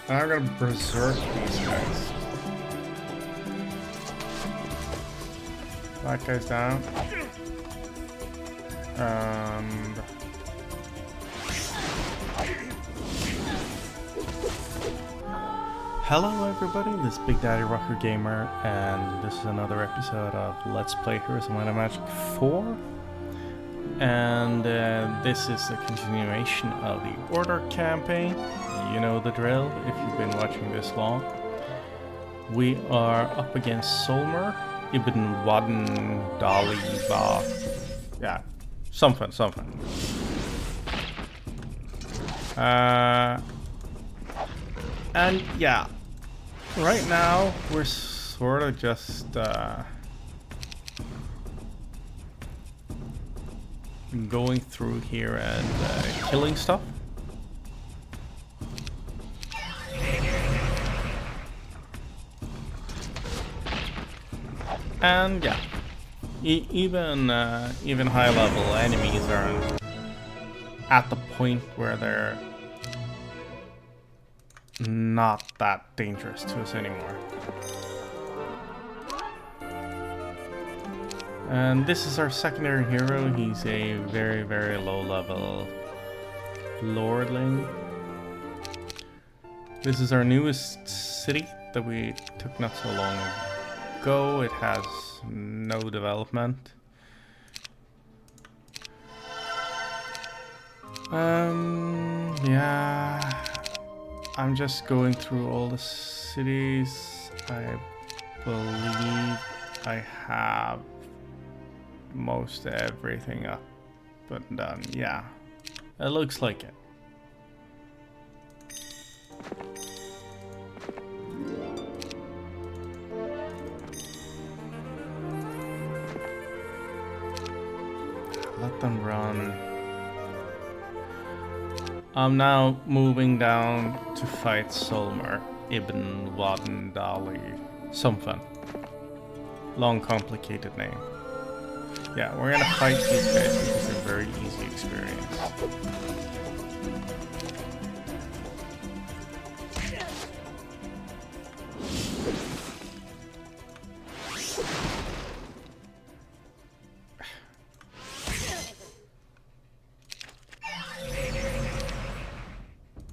And I'm gonna berserk these guys. That guy's down. And hello everybody, this is Big Daddy Rocker Gamer, and this is another episode of Let's Play Heroes of Might and Magic 4. And this is a continuation of the Order campaign. You know the drill if you've been watching this long. We are up against Solmyr Ibn Wali Barad. Yeah, something. And yeah, right now we're sort of just going through here and killing stuff. And yeah, even high level enemies aren't at the point where they're not that dangerous to us anymore. And this is our secondary hero. He's a very low level lordling. This is our newest city that we took not so long ago. It has no development. Yeah, I'm just going through all the cities. I believe I have most everything up and done. Yeah, it looks like it. Let them run. I'm now moving down to fight Solmyr Ibn Wali something. Long complicated name. Yeah, we're gonna fight these guys because they're very easy experience.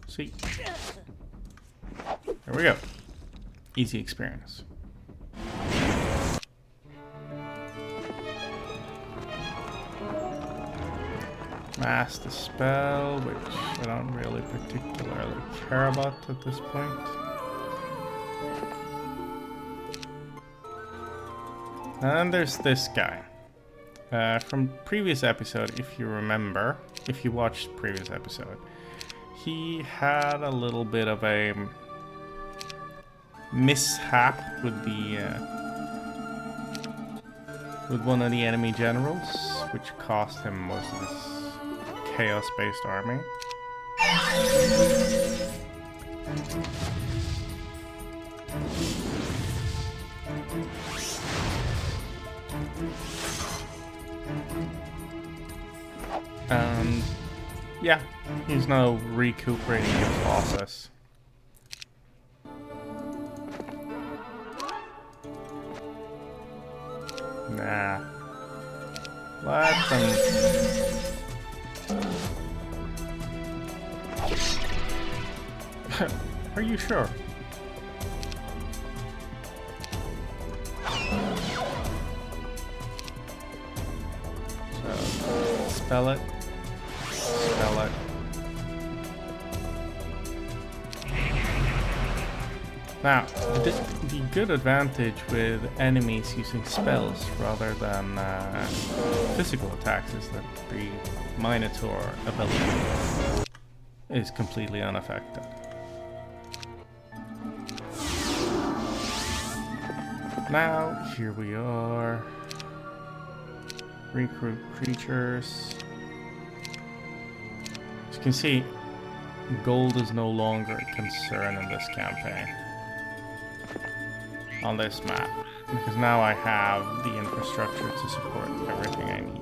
See? There we go. Easy experience. Mass the spell, which I don't really particularly care about at this point. And there's this guy. From previous episode, if you remember, if you watched previous episode, he had a little bit of a mishap with the with one of the enemy generals, which cost him most of his chaos-based army. And yeah, he's now recuperating his losses. Nah. Let them... Are you sure? So, spell it. Spell it. Now, the good advantage with enemies using spells rather than physical attacks is that the Minotaur ability is completely unaffected. Now, here we are. Recruit creatures. As you can see, gold is no longer a concern in this campaign. On this map. Because now I have the infrastructure to support everything I need.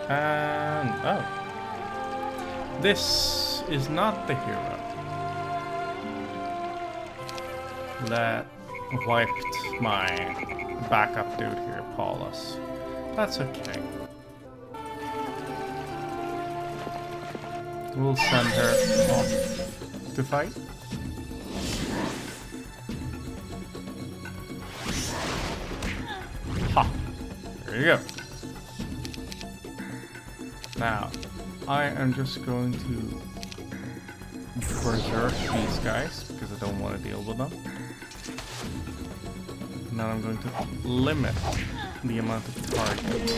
And oh, this is not the hero that wiped my backup dude here, Paulus. That's okay. We'll send her off to fight. Ha! There you go. Now, I am just going to berserk these guys because I don't want to deal with them. Now I'm going to limit the amount of targets.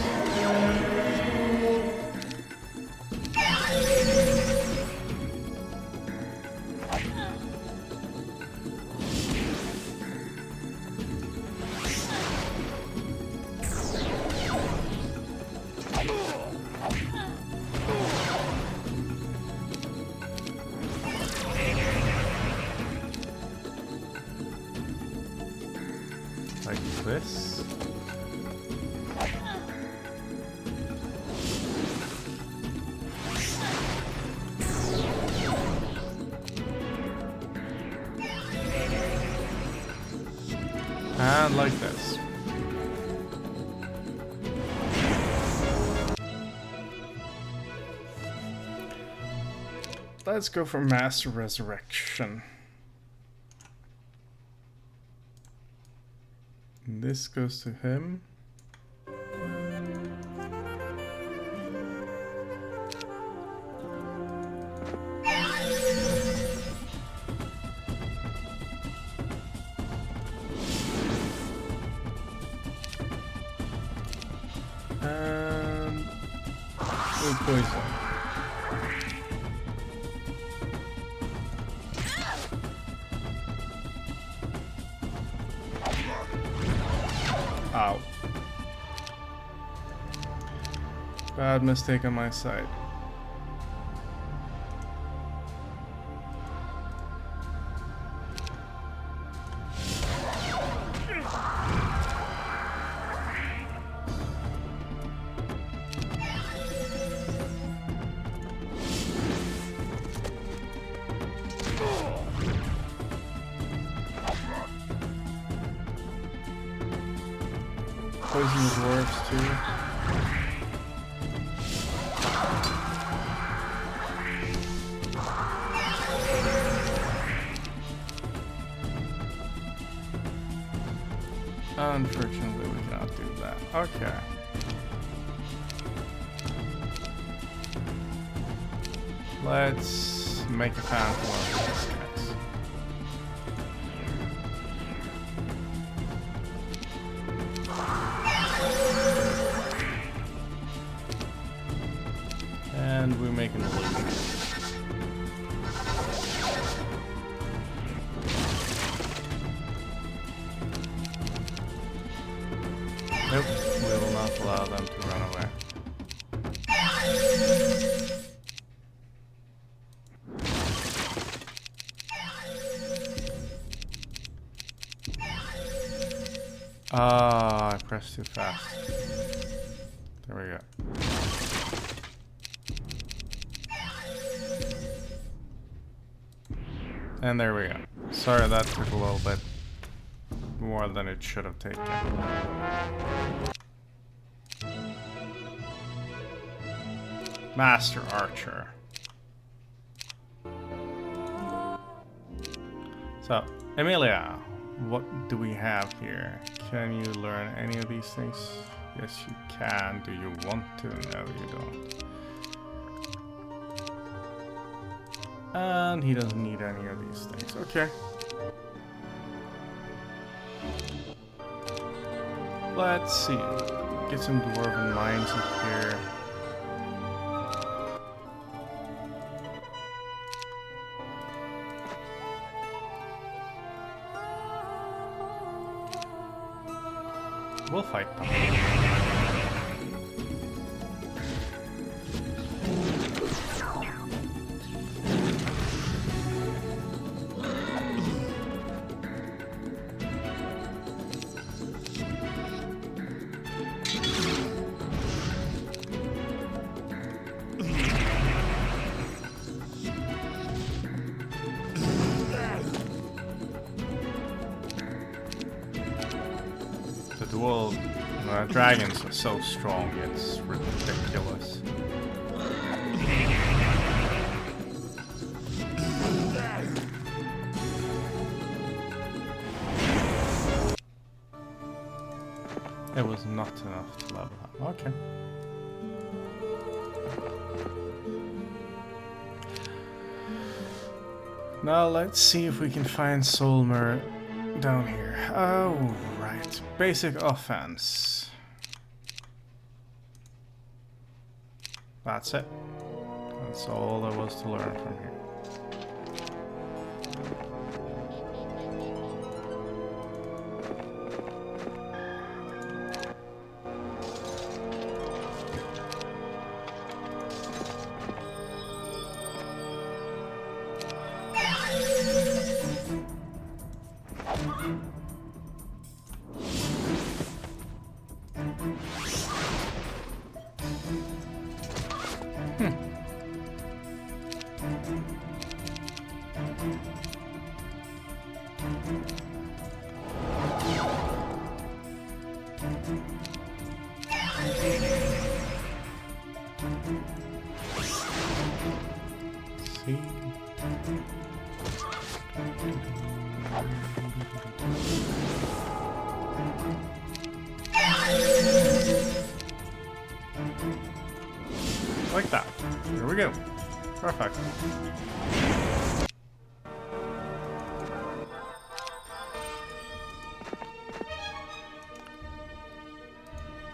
Like this. And like this. Let's go for mass resurrection. This goes to him. And we'll poison. Ow. Bad mistake on my side. Poison the dwarves too. Unfortunately, we cannot do that. Okay. Let's make a phantom of these guys. And we make an illusion. Nope, we will not allow them to run away. Ah, I pressed too fast. There we go. And there we go. Sorry, that took a little bit more than it should have taken. Master Archer. So, Emilia, what do we have here? Can you learn any of these things? Yes, you can. Do you want to? No, you don't. And he doesn't need any of these things. Okay. Let's see. Get some dwarven mines up here. We'll fight them. dragons are so strong, it's ridiculous. It was not enough to level up. Okay. Now let's see if we can find Solmyr down here. Oh, right. Basic offense. That's it. That's all there was to learn from here. See? Like that. Here we go. Perfect.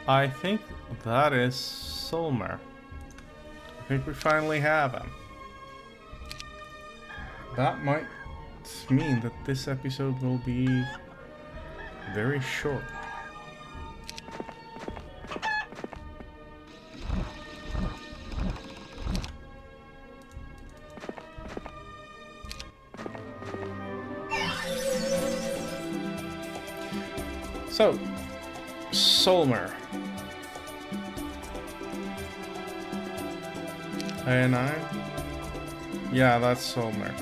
I think that is Solmyr. I think we finally have him. That might mean that this episode will be very short. So, Solmyr. And yeah, that's Solmyr.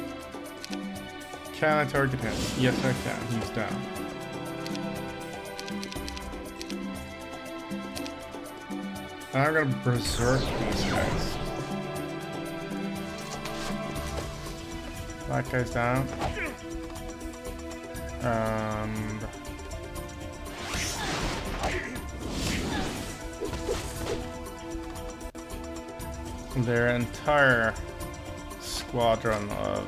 Can I target him? Yes, I can. He's down. And I'm gonna berserk these guys. That guy's down. And their entire squadron of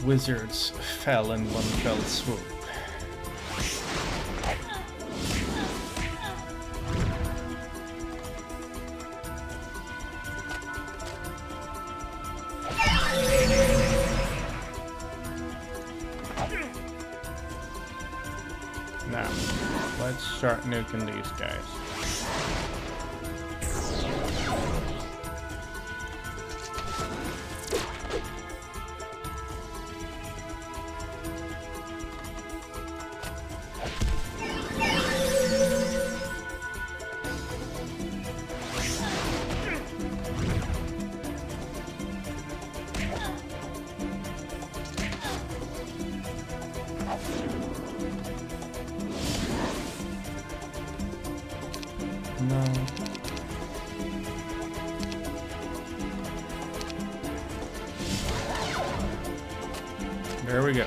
wizards fell in one fell swoop. Now, let's start nuking these guys. No. There we go.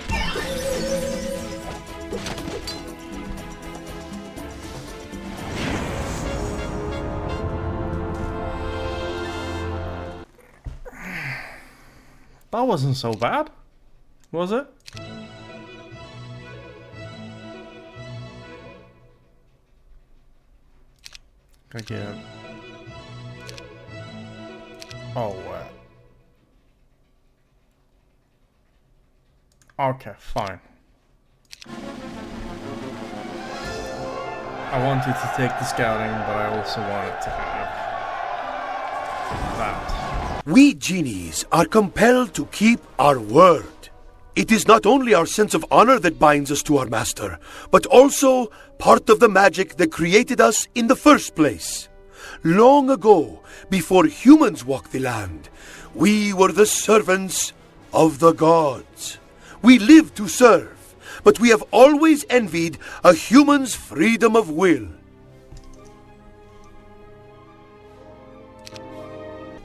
That wasn't so bad, was it? Again. Oh, okay, fine. I wanted to take the scouting, but I also wanted to have that. We genies are compelled to keep our word. It is not only our sense of honor that binds us to our master, but also part of the magic that created us in the first place. Long ago, before humans walked the land, We were the servants of the gods. We lived to serve, but we have always envied a human's freedom of will.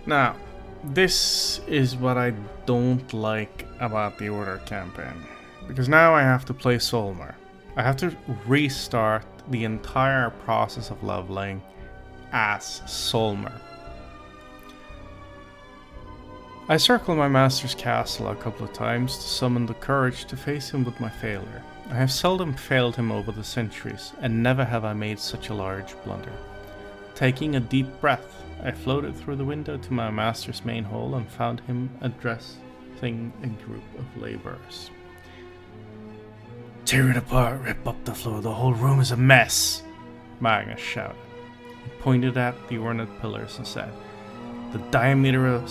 Now, this is what I don't like about the Order campaign. Because now I have to play Solmyr. I have to restart the entire process of leveling as Solmyr. I circled my master's castle a couple of times to summon the courage to face him with my failure. I have seldom failed him over the centuries, and never have I made such a large blunder. Taking a deep breath, I floated through the window to my master's main hall and found him addressing a group of laborers. "Tear it apart, rip up the floor, the whole room is a mess," Magnus shouted. He pointed at the ornate pillars and said, "The diameter of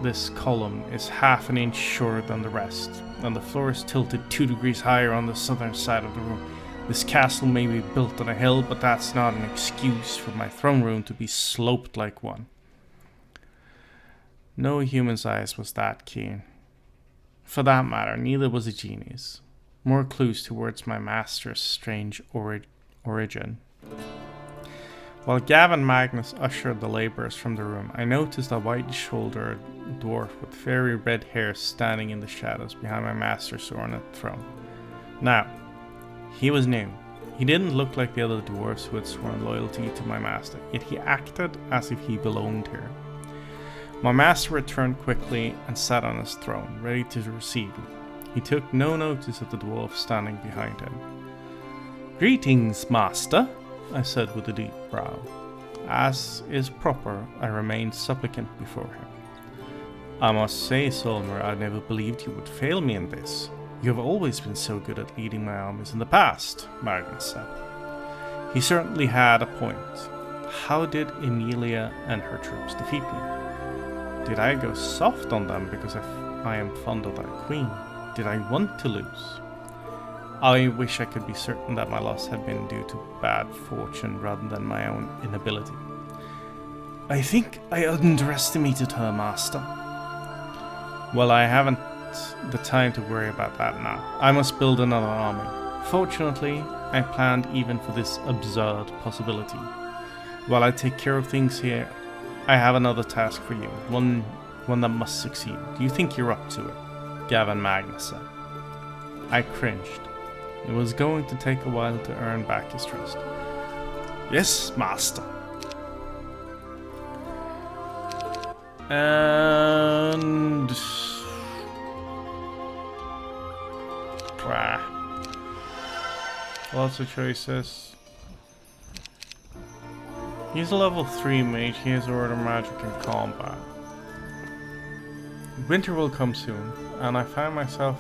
this column is half an inch shorter than the rest, and the floor is tilted 2 degrees higher on the southern side of the room. This castle may be built on a hill, but that's not an excuse for my throne room to be sloped like one." No human's eyes was that keen. For that matter, neither was a genie's. More clues towards my master's strange origin. While Gavin Magnus ushered the laborers from the room, I noticed a white-shouldered dwarf with fairy red hair standing in the shadows behind my master's ornate throne. Now, he was new. He didn't look like the other dwarves who had sworn loyalty to my master, yet he acted as if he belonged here. My master returned quickly and sat on his throne, ready to receive me. He took no notice of the dwarf standing behind him. "Greetings, master," I said with a deep bow. As is proper, I remained supplicant before him. "I must say, Solmyr, I never believed you would fail me in this. You have always been so good at leading my armies in the past," Magnus said. He certainly had a point. How did Emilia and her troops defeat me? Did I go soft on them because I am fond of that queen? Did I want to lose? I wish I could be certain that my loss had been due to bad fortune rather than my own inability. "I think I underestimated her, master." "Well, I haven't the time to worry about that now. I must build another army. Fortunately, I planned even for this absurd possibility. While I take care of things here, I have another task for you, one that must succeed. Do you think you're up to it?" Gavin Magnus said. I cringed. It was going to take a while to earn back his trust. "Yes, master." And... lots of choices. He's a level 3 mage, he has order magic and combat. Winter will come soon, and I find myself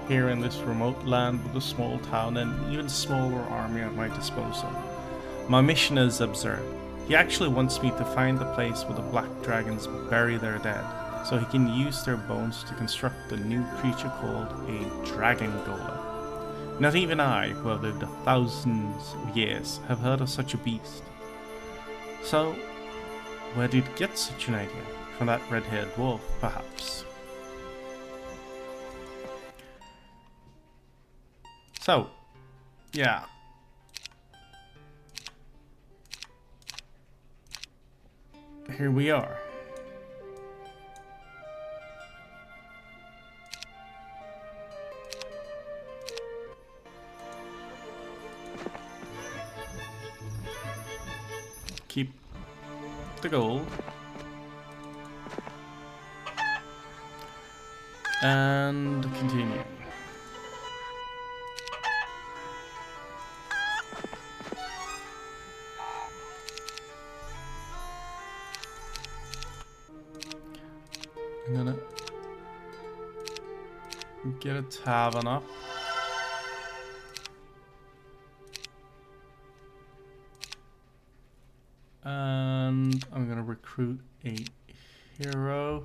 here in this remote land with a small town and an even smaller army at my disposal. My mission is absurd. He actually wants me to find the place where the black dragons bury their dead, so he can use their bones to construct a new creature called a dragon golem. Not even I, who have lived thousands of years, have heard of such a beast. So, where did he get such an idea? From that red-haired dwarf, perhaps? So, yeah. Here we are. Keep the gold. And continue. I'm gonna get a tavern up. And I'm gonna recruit a hero.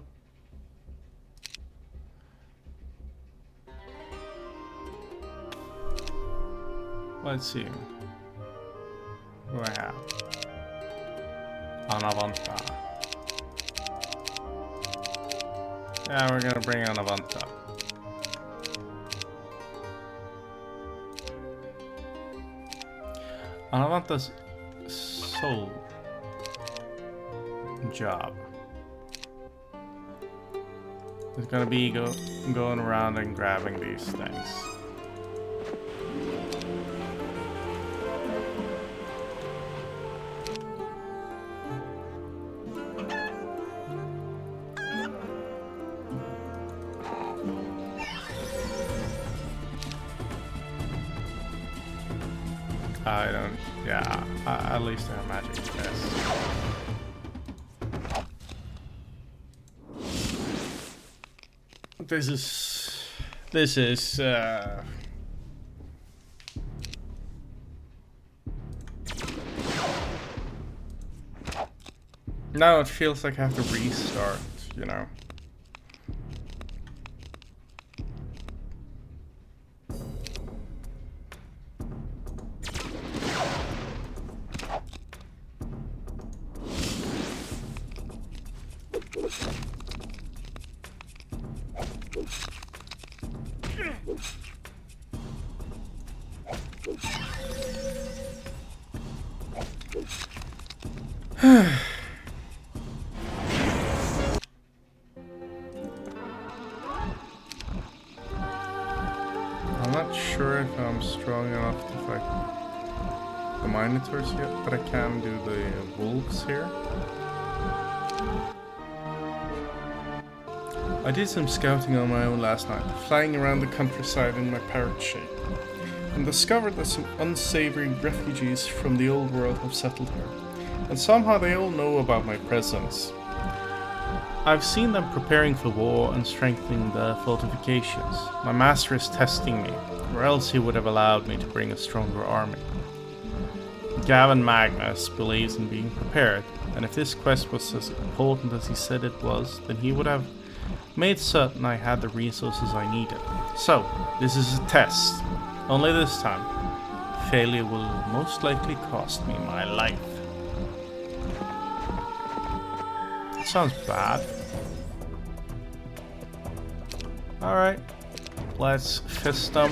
Let's see who I have. Anavanta. Yeah, we're gonna bring on Avanta. Avanta's sole job is gonna be going around and grabbing these things. I don't. Yeah, at least I have magic. Yes. This is. Now it feels like I have to restart. You know. I'm not sure if I'm strong enough to fight the Minotaurs yet, but I can do the wolves here. I did some scouting on my own last night, flying around the countryside in my parrot shape, and discovered that some unsavory refugees from the old world have settled here, and somehow they all know about my presence. I've seen them preparing for war and strengthening the fortifications. My master is testing me, or else he would have allowed me to bring a stronger army. Gavin Magnus believes in being prepared, and if this quest was as important as he said it was, then he would have made certain I had the resources I needed. So, this is a test. Only this time, failure will most likely cost me my life. Sounds bad. Alright, let's fist them.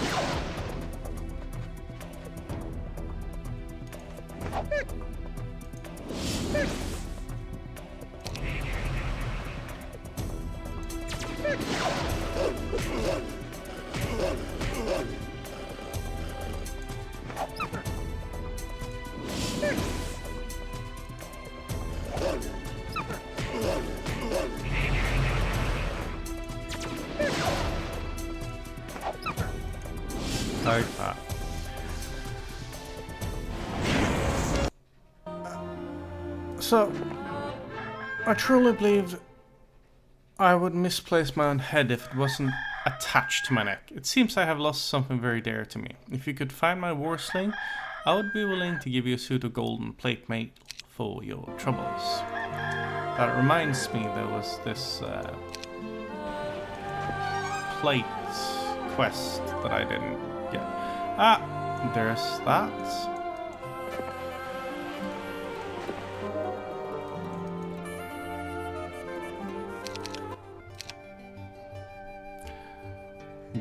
Like that. So, I truly believed I would misplace my own head if it wasn't attached to my neck. It seems I have lost something very dear to me. If you could find my war sling, I would be willing to give you a suit of golden plate mail for your troubles. That reminds me, there was this plate quest that I didn't get. Ah, there's that.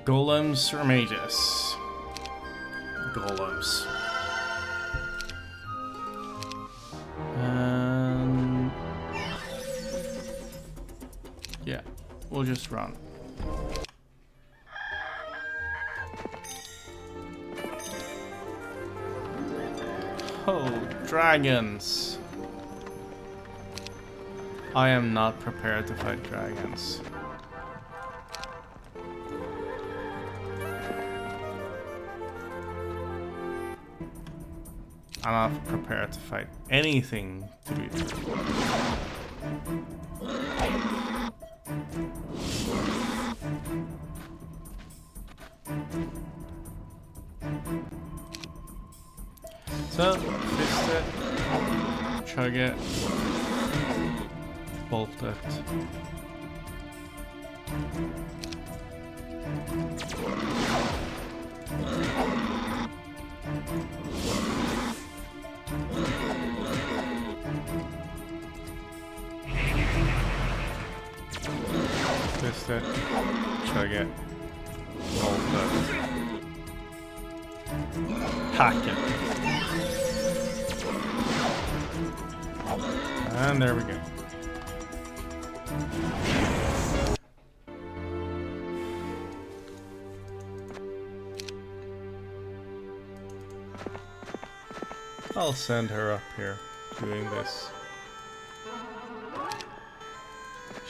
Golems or mages? Golems. Yeah, we'll just run. Oh, dragons! I am not prepared to fight dragons. I'm not prepared to fight anything, to be true. So, fist it, chug it, bolt it. Fist Try to get all the hack it. And there we go. I'll send her up here doing this.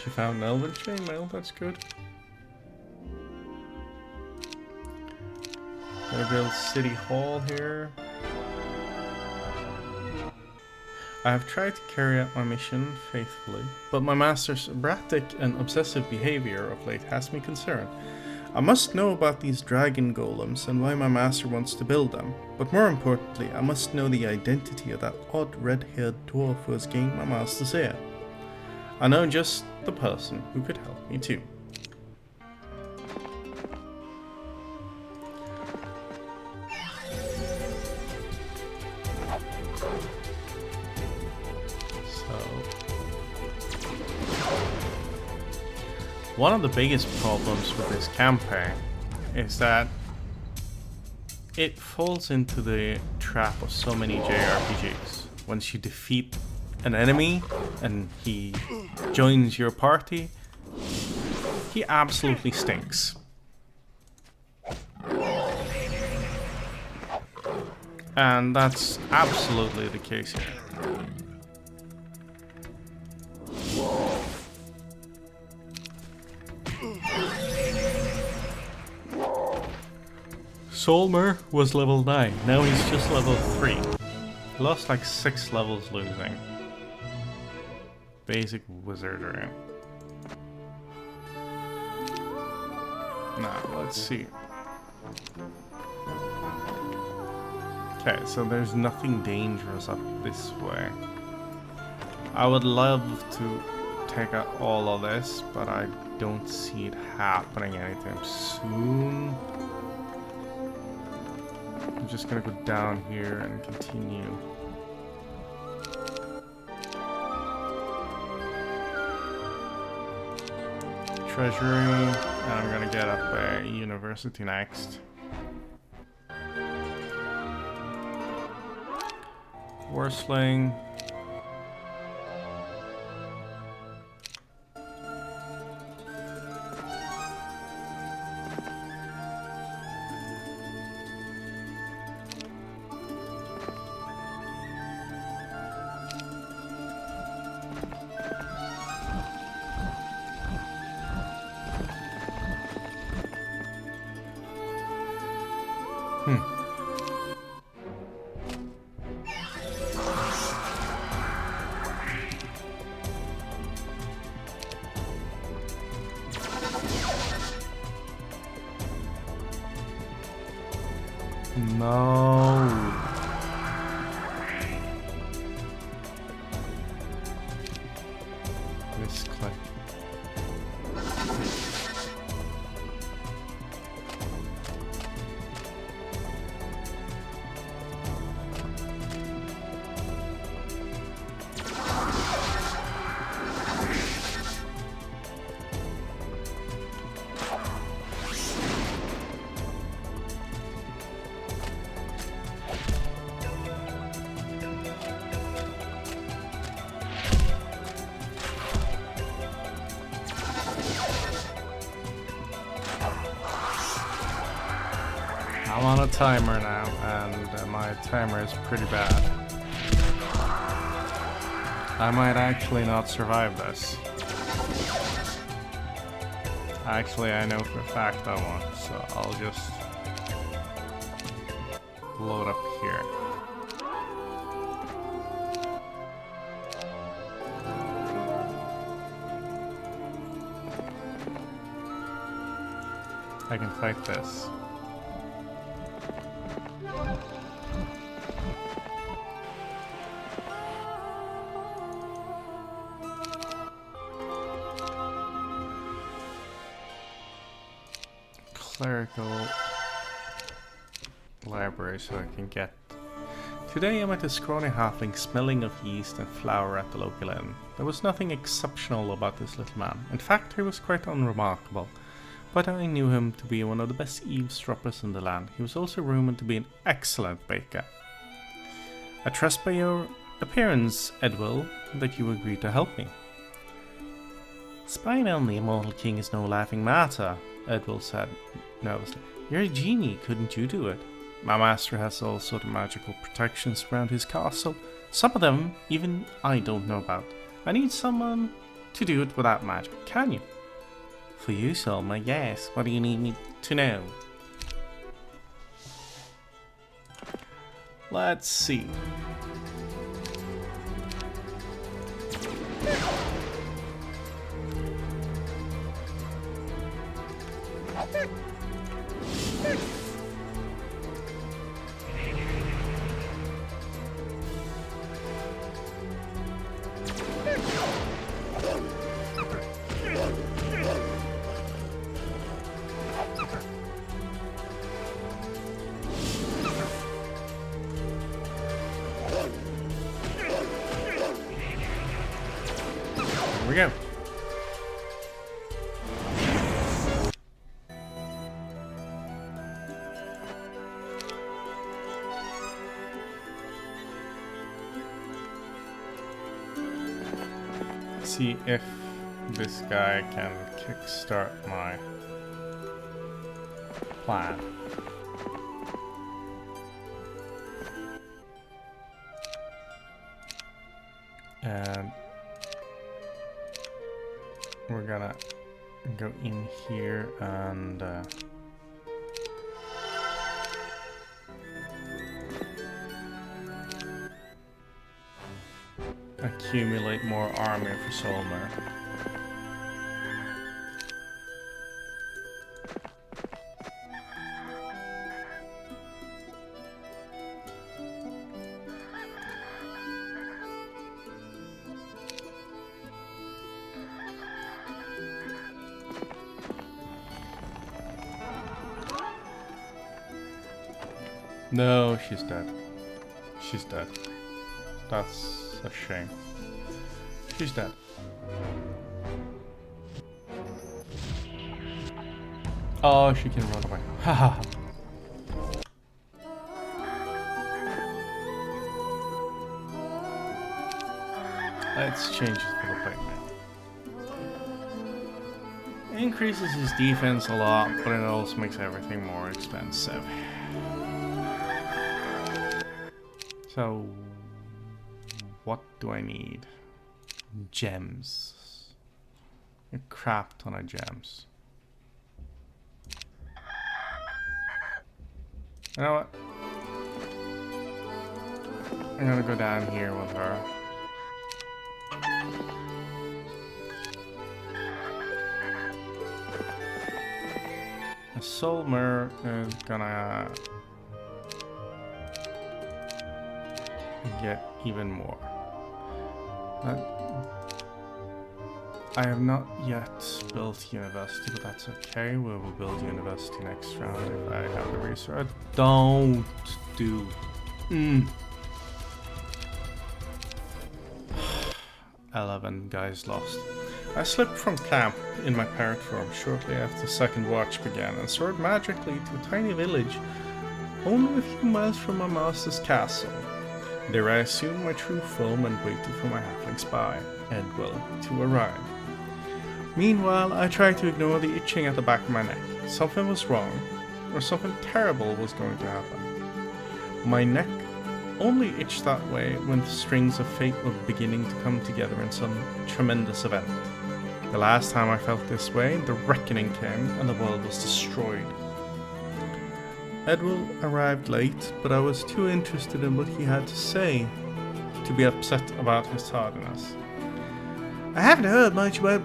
She found an elven chainmail, that's good. Gonna build City Hall here. I have tried to carry out my mission faithfully, but my master's erratic and obsessive behavior of late has me concerned. I must know about these dragon golems and why my master wants to build them, but more importantly, I must know the identity of that odd red-haired dwarf who has gained my master's ear. I know just the person who could help me too. One of the biggest problems with this campaign is that it falls into the trap of so many JRPGs. Once you defeat an enemy and he joins your party, he absolutely stinks. And that's absolutely the case here. Solmyr was level 9, now he's just level 3. He lost like 6 levels losing. Basic wizardry. Now, let's see. Okay, so there's nothing dangerous up this way. I would love to take out all of this, but I don't see it happening anytime soon. I'm just gonna go down here and continue. Treasury, and I'm gonna get up a university next. Worsling. No. Misclick. I'm on a timer now, and my timer is pretty bad. I might actually not survive this. Actually, I know for a fact I won't, so I'll just load up here. I can fight this. Clerical library so I can get... Today I met a scrawny halfling smelling of yeast and flour at the local inn. There was nothing exceptional about this little man. In fact, he was quite unremarkable. but I knew him to be one of the best eavesdroppers in the land. He was also rumored to be an excellent baker. I trust by your appearance, Edwil, that you agree to help me. Spying on the immortal king is no laughing matter, Edwil said nervously. You're a genie, couldn't you do it? My master has all sort of magical protections around his castle. Some of them, even I don't know about. I need someone to do it without magic, can you? For you, Solmyr, yes. What do you need me to know? Let's see. Here we go. See if this guy can kickstart my plan. And we're gonna go in here and accumulate more army for Solmyr. No, she's dead. She's dead. That's a shame. She's dead. Oh, she can run away. Haha. Let's change it for the plate. Increases his defense a lot, but it also makes everything more expensive. So, what do I need? Gems. A crap ton of gems. You know what? I'm gonna go down here with her. Solmyr is gonna get even more. I have not yet built university, but that's okay. We will build university next round if I have the resource. Don't do. 11 guys lost. I slipped from camp in my parrot form shortly after the second watch began and soared magically to a tiny village only a few miles from my master's castle. There I assumed my true form and waited for my halfling spy, Edwil, to arrive. Meanwhile, I tried to ignore the itching at the back of my neck. Something was wrong, or something terrible was going to happen. My neck only itched that way when the strings of fate were beginning to come together in some tremendous event. The last time I felt this way, the reckoning came and the world was destroyed. Edwil arrived late, but I was too interested in what he had to say to be upset about his tardiness. I haven't heard much about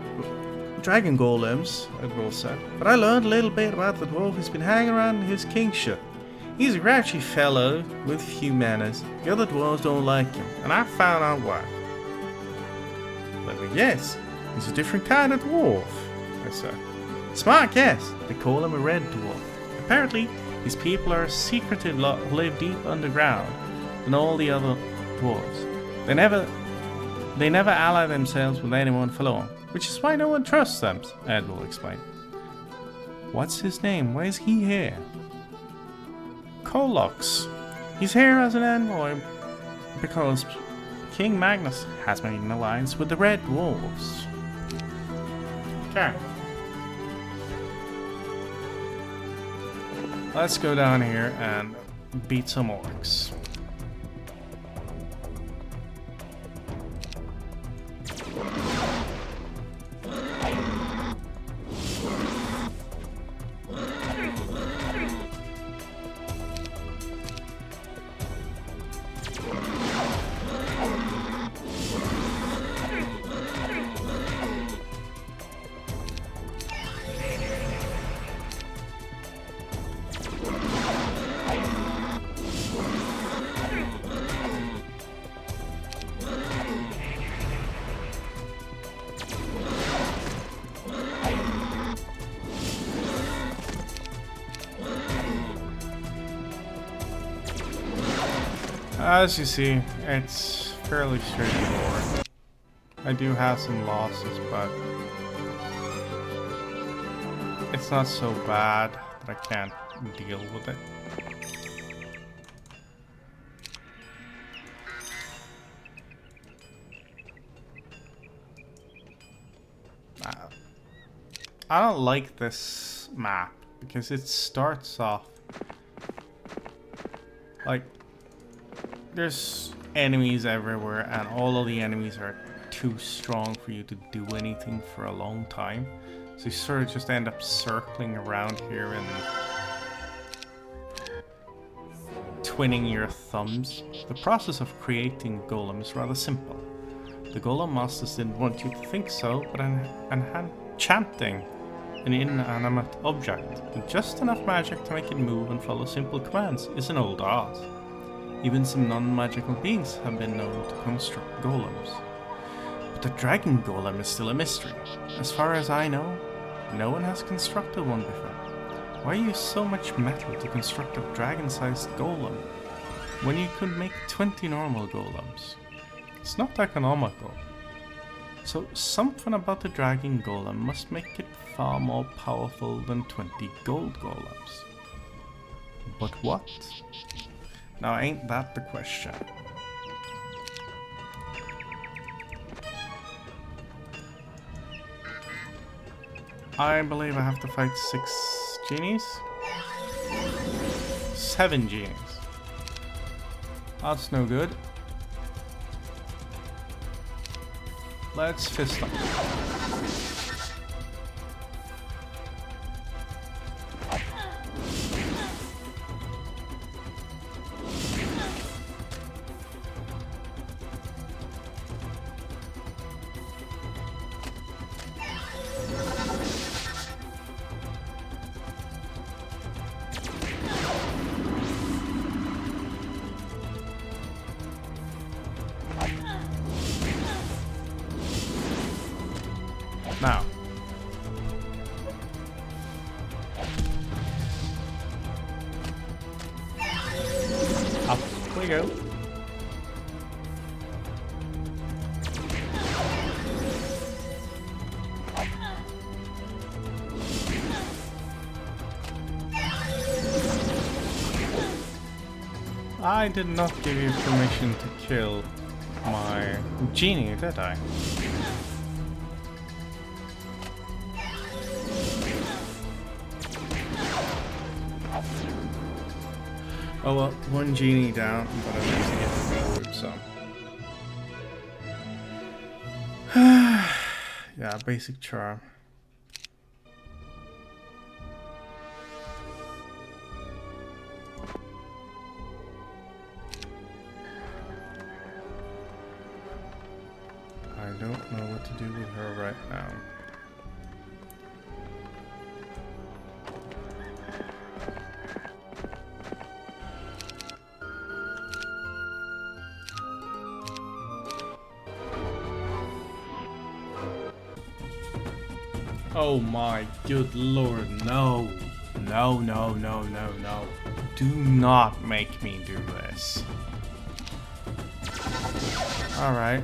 dragon golems, Edwil said, but I learned a little bit about the dwarf who's been hanging around his kingship. He's a grouchy fellow with few manners. The other dwarves don't like him, and I found out why. Well, yes, he's a different kind of dwarf, I said. Smart guess. They call him a red dwarf. Apparently, his people are a secretive lot who live deep underground than all the other dwarves. They never ally themselves with anyone for long, which is why no one trusts them, Edwil explained. What's his name? Why is he here? Kolux. He's here as an envoy because King Magnus has made an alliance with the Red Dwarves. Okay. Let's go down here and beat some orcs. As you see, it's fairly straightforward. I do have some losses, but it's not so bad that I can't deal with it. I don't like this map because it starts off like there's enemies everywhere and all of the enemies are too strong for you to do anything for a long time. So you sort of just end up circling around here and twinning your thumbs. The process of creating golem is rather simple. The golem masters didn't want you to think so, but enchanting an inanimate object with just enough magic to make it move and follow simple commands is an old art. Even some non-magical beings have been known to construct golems. But the dragon golem is still a mystery. As far as I know, no one has constructed one before. Why use so much metal to construct a dragon-sized golem when you could make 20 normal golems? It's not economical. So something about the dragon golem must make it far more powerful than 20 gold golems. But what? Now ain't that the question? I believe I have to fight 6 genies? 7 genies. That's no good. Let's fist them. Now, up we go. I did not give you permission to kill my genie, did I? Oh well, 1 genie down, but at least I get to recoup some. Yeah, basic charm. I don't know what to do with her right now. Oh my good lord, no. No, no, no, no, no. Do not make me do this. Alright.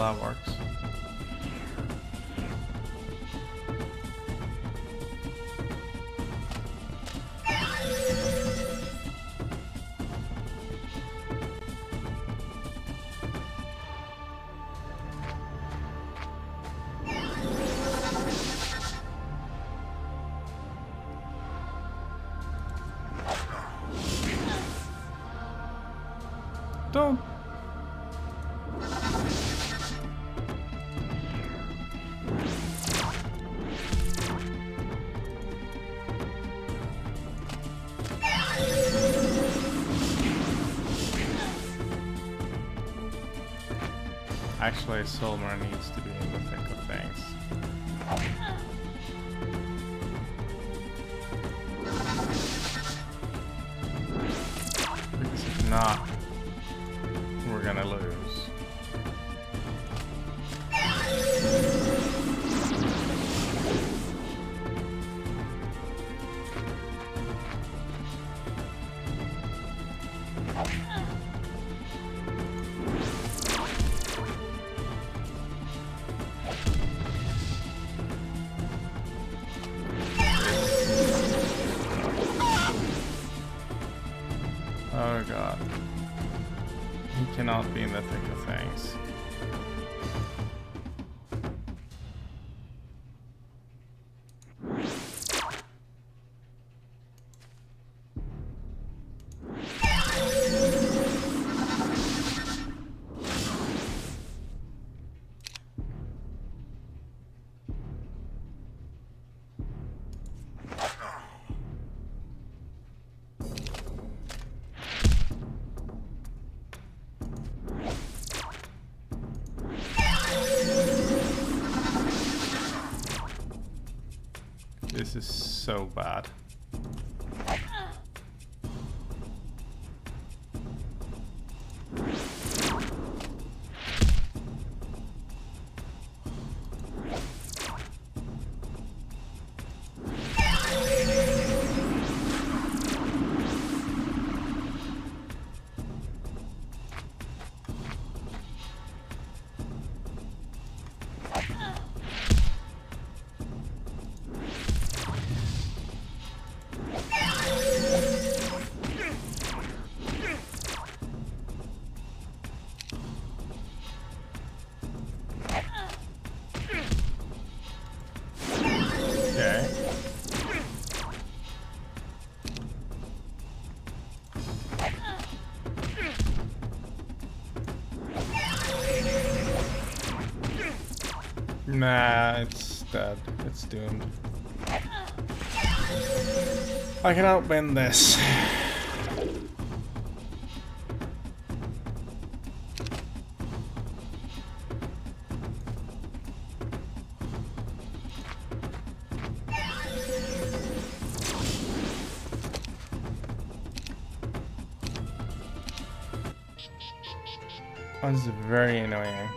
that works. Don't. Actually, Solmyr needs to be in the thick of things. Because if not, we're gonna lose. Oh god. He cannot be in the thick of things. This is so bad. Nah, it's dead. It's doomed. I can outwin this. Oh, this is very annoying.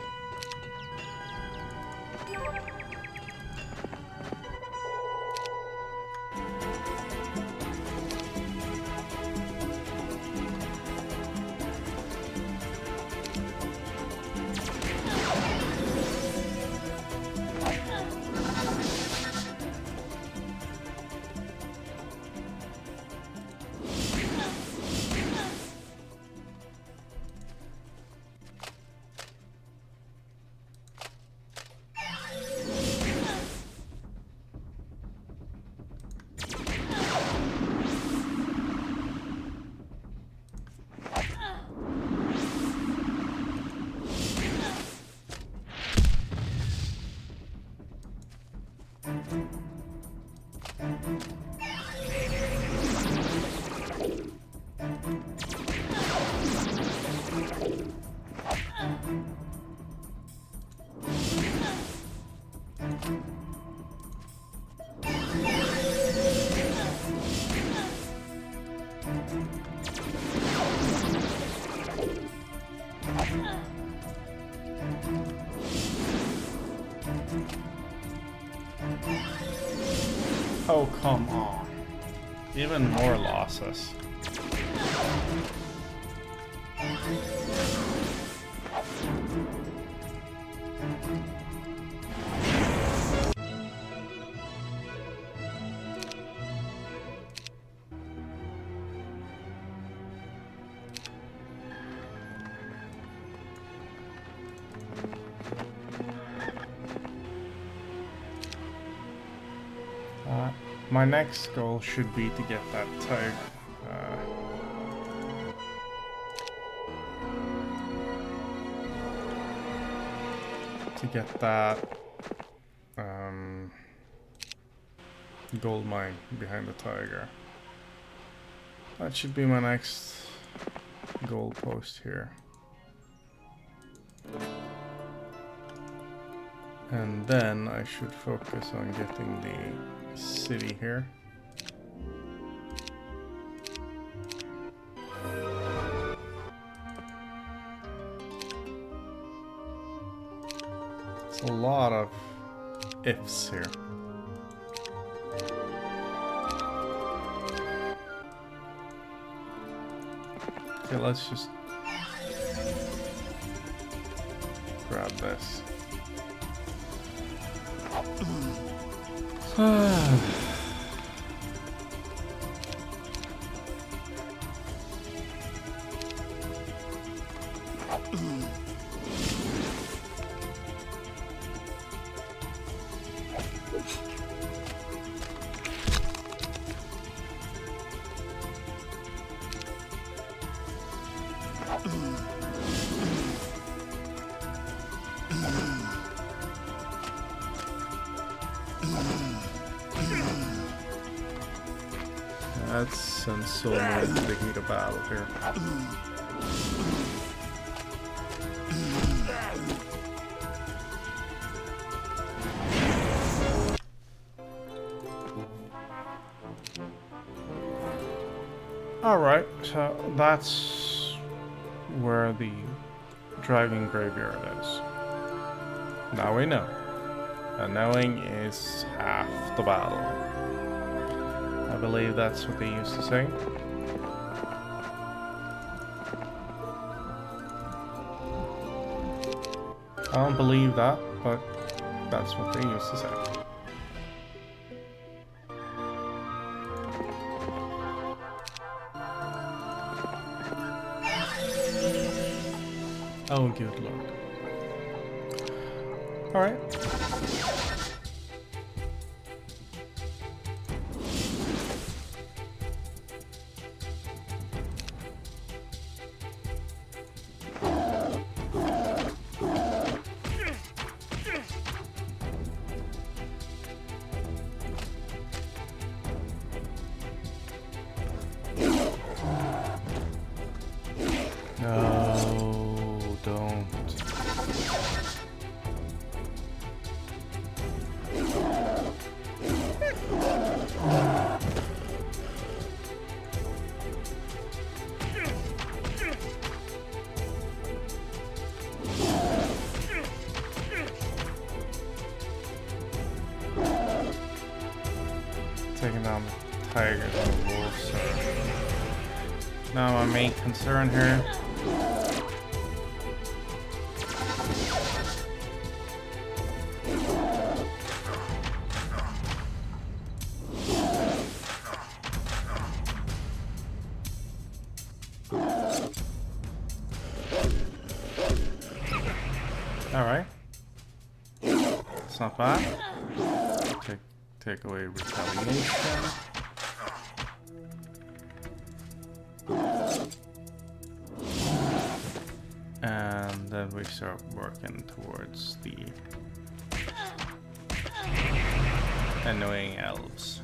Oh, come on. Even more losses. My next goal should be to get that tiger. To get that gold mine behind the tiger. That should be my next goal post here. And then I should focus on getting the city here. It's a lot of ifs here. Okay, let's just grab this. That sends Solmyr into the heat of battle here. Alright, so that's where the dragon graveyard is. Now we know. And knowing is half the battle. I believe that's what they used to say. I don't believe that, but that's what they used to say. Oh, good lord. Alright. No, don't. Taking down the tigers and the wolves. So now my main concern here. Alright. It's not bad. Take away retaliation. And then we start working towards the annoying elves.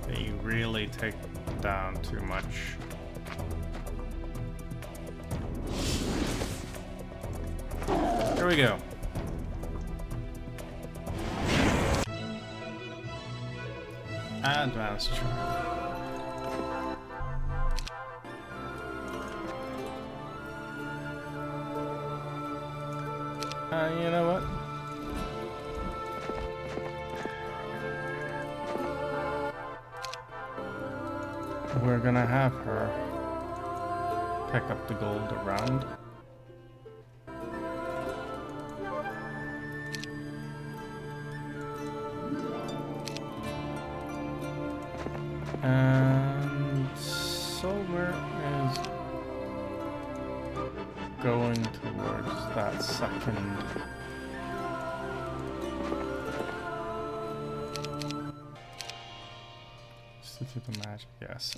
They really take down too much. Here we go. Advanced charge. You know what? We're gonna have her pick up the gold around. And Solmyr is going towards that second. City of Magic, yes.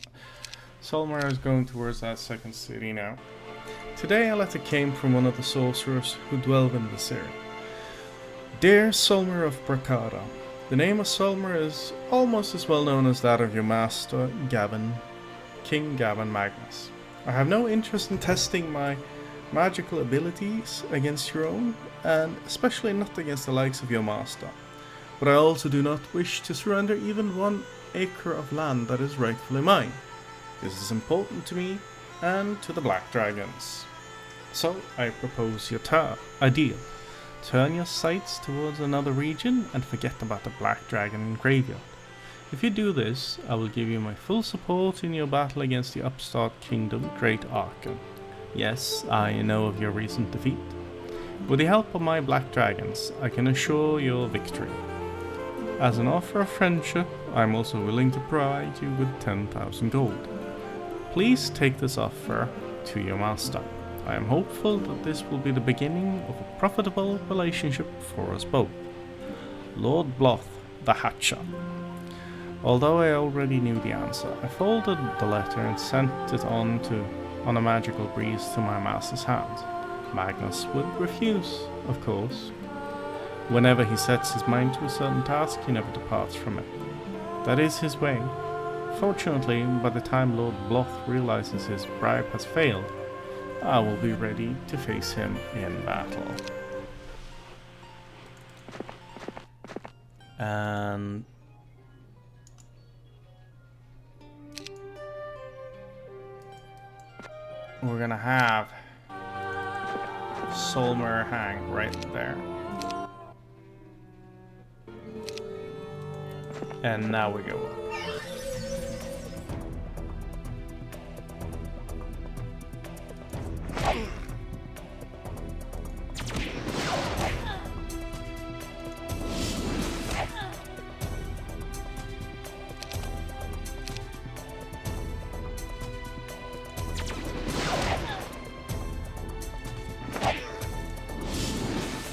Solmyr is going towards that second city now. Today a letter came from one of the sorcerers who dwell in this area. Dear Solmyr of Barad, the name of Solmyr is almost as well known as that of your master, King Gavin Magnus. I have no interest in testing my magical abilities against your own, and especially not against the likes of your master. But I also do not wish to surrender even 1 acre of land that is rightfully mine. This is important to me and to the Black Dragons. So I propose your ideal. Turn your sights towards another region and forget about the Black Dragon in Graveyard. If you do this, I will give you my full support in your battle against the upstart kingdom, Great Archon. Yes, I know of your recent defeat. With the help of my Black Dragons, I can assure your victory. As an offer of friendship, I am also willing to provide you with 10,000 gold. Please take this offer to your master. I am hopeful that this will be the beginning of a profitable relationship for us both. Lord Bloth, the Hatcher. Although I already knew the answer, I folded the letter and sent it on a magical breeze to my master's hand. Magnus would refuse, of course. Whenever he sets his mind to a certain task, he never departs from it. That is his way. Fortunately, by the time Lord Bloth realizes his bribe has failed, I will be ready to face him in battle. And we're gonna have Solmyr hang right there. And now we go up.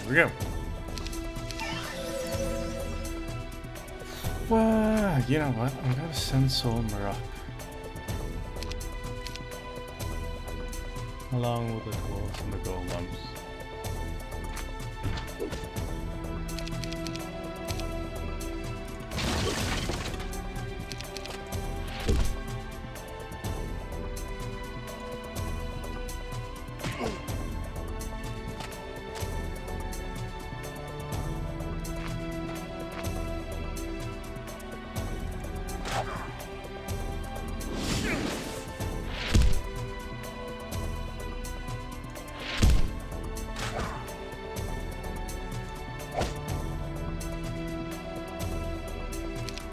Here we go. Well, you know what? I'm gonna send Solmyr up. Along with the dwarves and the golems.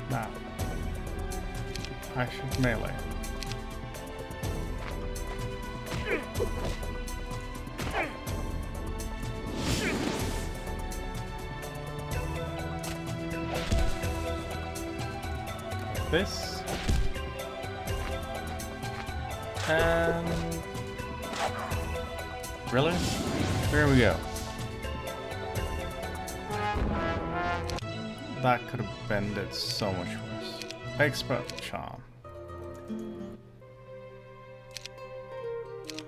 Now, I should melee. Like this. And really? There we go. That could have bended so much worse. Expert Charm.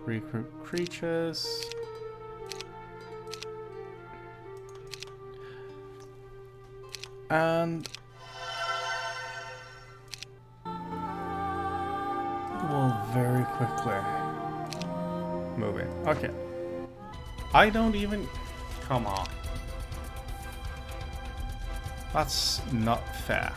Recruit creatures. And we'll very quickly move it. Okay. I don't even... Come on. That's not fair.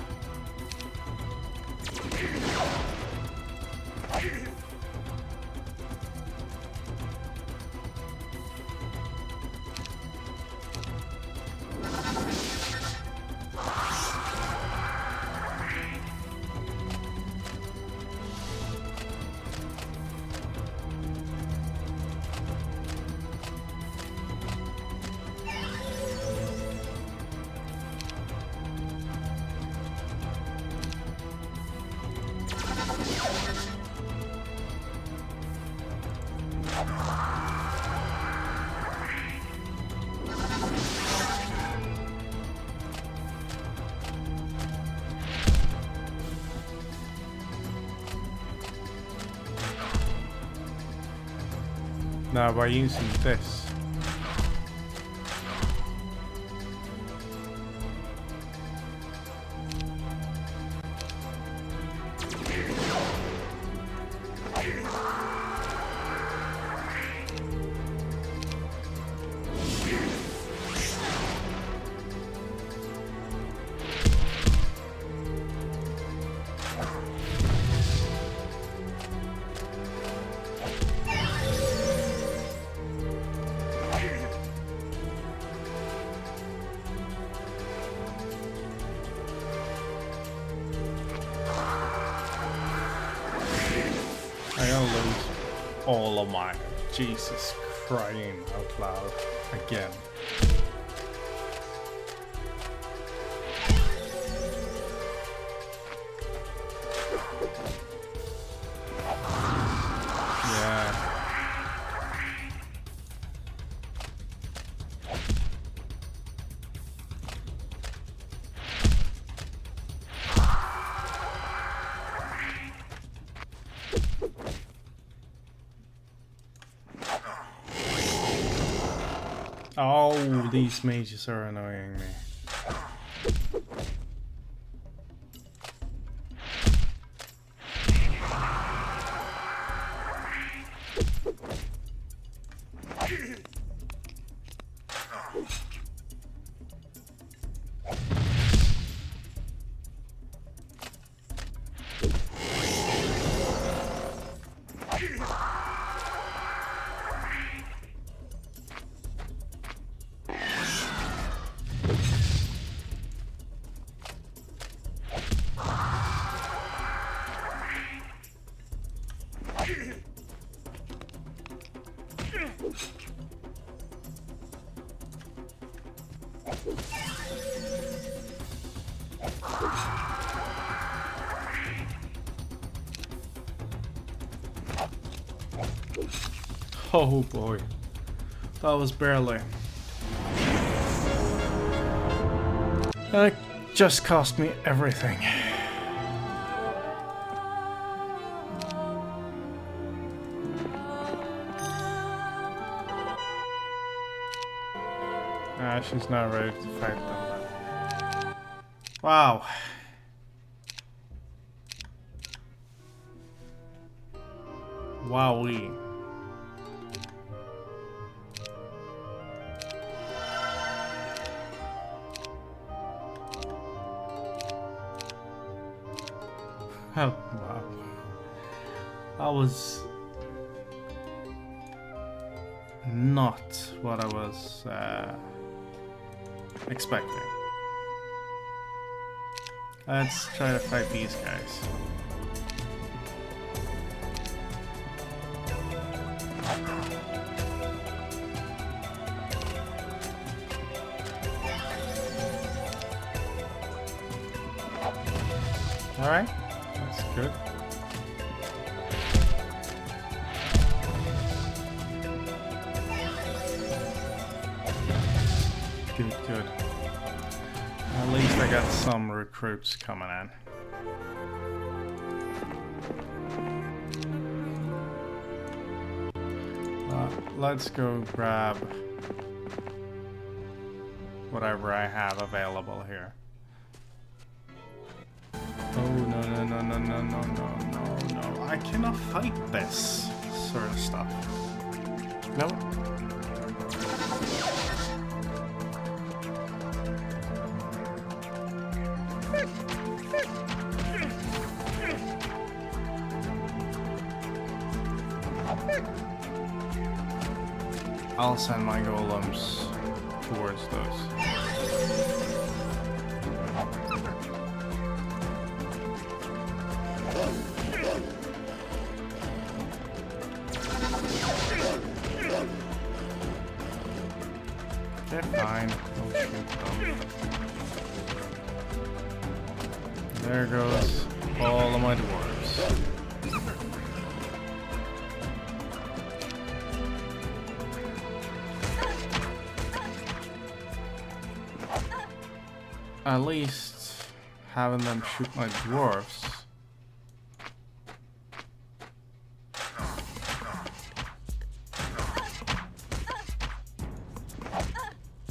Now by using this. I gotta lose all of mine. Jesus, crying out loud again. Yeah. Oh, these mages are annoying me. Oh boy, that was barely. That just cost me everything. Ah, she's not ready to fight them. Wow. Wowee. Oh, wow. That was not what I was expecting. Let's try to fight these guys. All right. That's good. Good. At least I got some recruits coming in. Let's go grab whatever I have available here. Oh, no. I cannot fight this sort of stuff. No. I'll send my golems towards those. They're fine. I'll shoot them. There goes all of my dwarves. At least having them shoot my dwarves.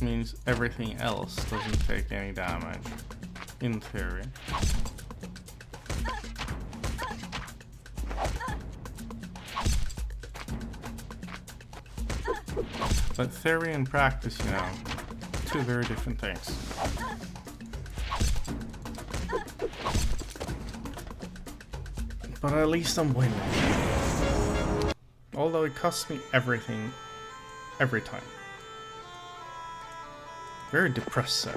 means everything else doesn't take any damage, in theory. But theory and practice, you know, two very different things. But at least I'm winning. Although it costs me everything, every time. Very depressing.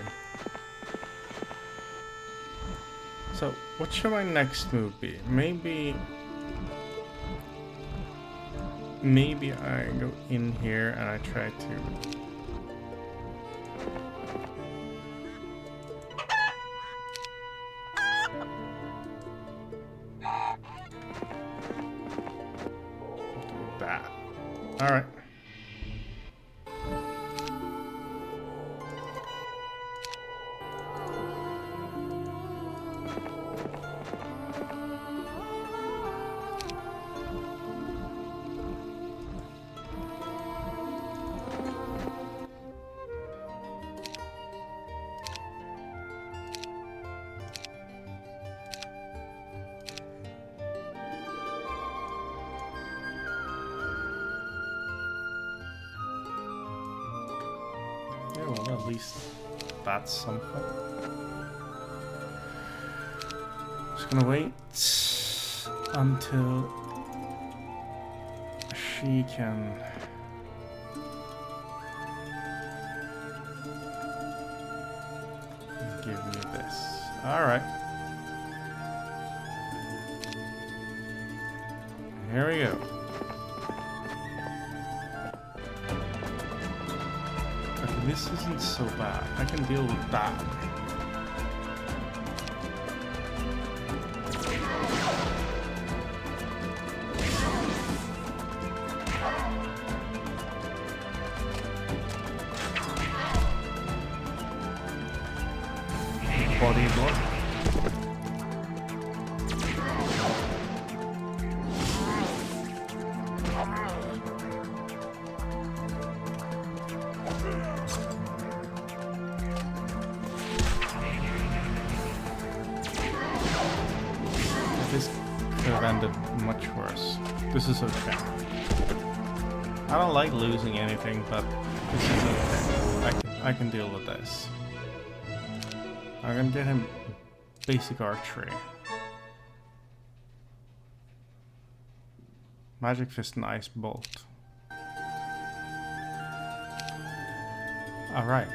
So, what should my next move be? Maybe I go in here and I try to... do that. Alright. Well, at least that's something. Just gonna wait until she can give me this. Alright. Here we go. This isn't so bad. I can deal with that. Body block. This could have ended much worse. This is okay. I don't like losing anything, but this is okay. I can deal with this. I'm gonna get him basic archery. Magic Fist and Ice Bolt. Alright.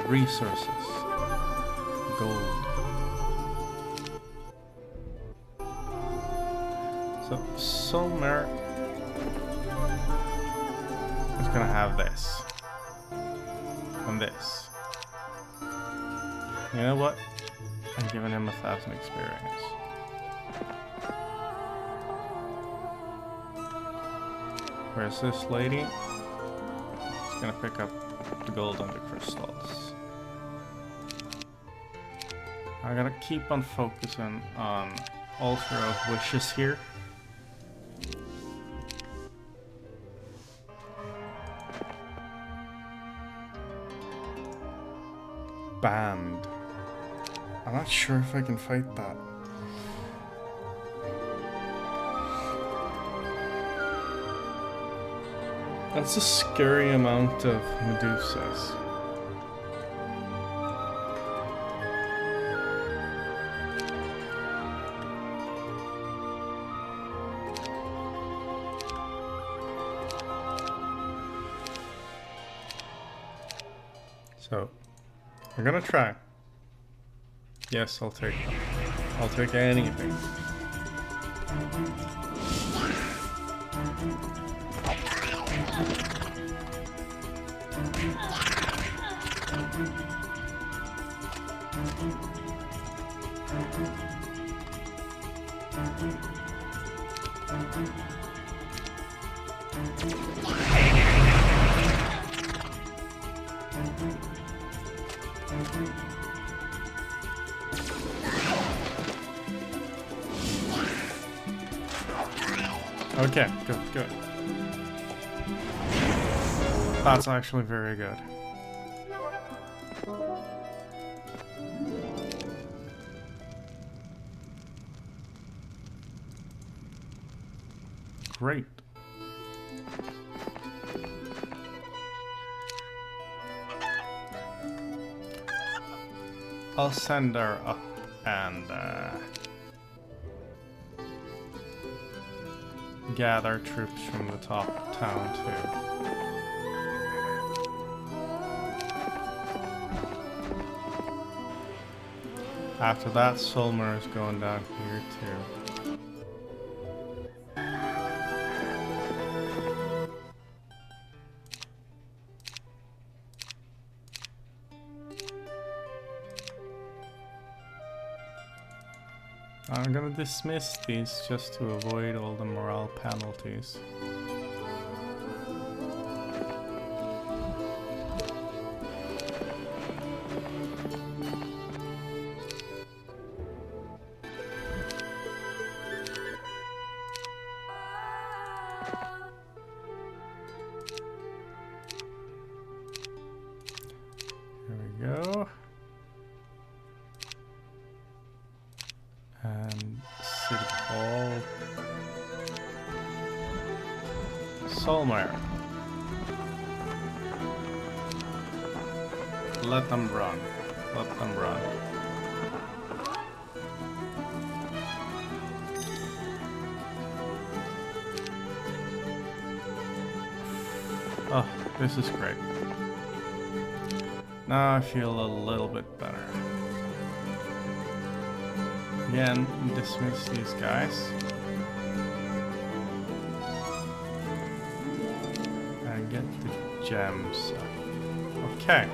Resources. Gold. So, Solmyr is gonna have this. And this. You know what? I'm giving him 1,000 experience. Where's this lady? She's gonna pick up the gold and the crystals. I gotta keep on focusing on Altar of Wishes here. Banned. I'm not sure if I can fight that. That's a scary amount of Medusas. So, I'm gonna try. Yes, I'll take anything. Okay, good, good. That's actually very good. Great. I'll send her up and gather troops from the top of town too. After that, Solmyr is going down here too. I'm gonna dismiss these just to avoid all the morale penalties. Here we go. And City Hall. Solmyr. Let them run. Let them run. Oh, this is great. Now I feel a little bit better. Again, dismiss these guys. And get the gems. Okay.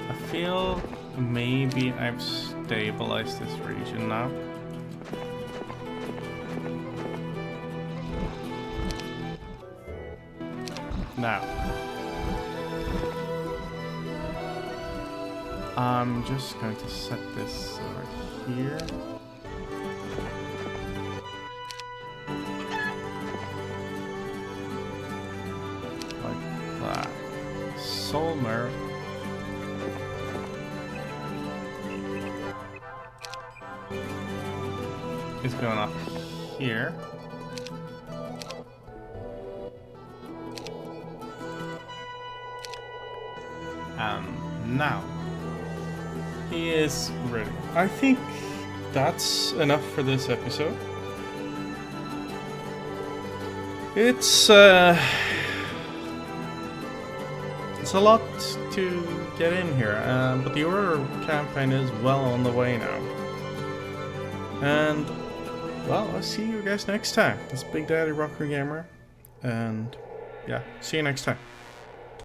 I feel maybe I've stabilized this region now. Now, I'm just going to set this over here. Like that. Solmyr. Is going up here. Now he is ready. I think that's enough for this episode. It's a lot to get in here, but the Order campaign is well on the way now. And well, I'll see you guys next time. It's Big Daddy Rocker Gamer, and yeah, see you next time.